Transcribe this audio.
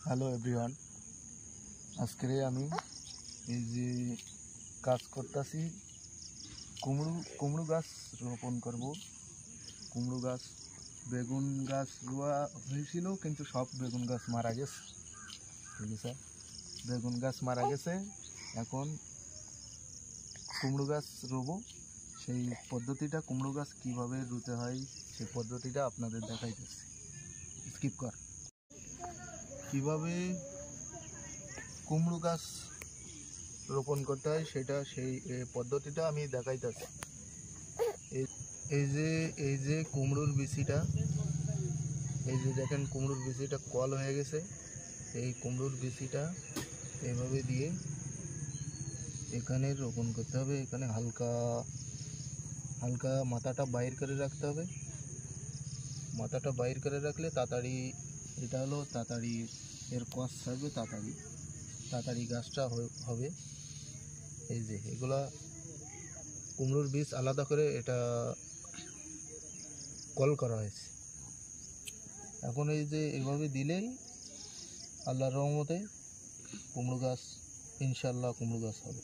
Hello everyone, আজকে আমি এই যে কাজ করতেছি কুমড়ো গাছ রোপণ করব। কুমড়ো গাছ, বেগুন গাছ রোয়া হয়েছিল কিন্তু সব বেগুন গাছ মারা গেছে। ঠিক আছে, বেগুন গাছ মারা গেছে। এখন কুমড়ো গাছ রোবো। সেই পদ্ধতিটা, কুমড়ো গাছ কীভাবে রুতে হয় সেই পদ্ধতিটা আপনাদের দেখাইতেছি। স্কিপ কর। কীভাবে কুমড়ো গাছ রোপণ করতে হয় সেটা, সেই পদ্ধতিটা আমি দেখাইতেছি। এই যে কুমড়োর বিচিটা, এই যে দেখেন কুমড়োর বিচিটা কল হয়ে গেছে। এই কুমড়োর বিচিটা এইভাবে দিয়ে এখানে রোপণ করতে হবে। এখানে হালকা হালকা মাথাটা বাইর করে রাখতে হবে। মাথাটা বাইর করে রাখলে তাড়াতাড়ি, এটা হলো তাড়াতাড়ি এর কষ ছাড়বে, তাড়াতাড়ি গাছটা হবে। এই যে এগুলা কুমড়োর বীজ আলাদা করে এটা কল করা হয়েছে। এখন এই যে এভাবে দিলেই আল্লাহর রহমতে কুমড়ো গাছ, ইনশাল্লাহ কুমড়ো গাছ হবে।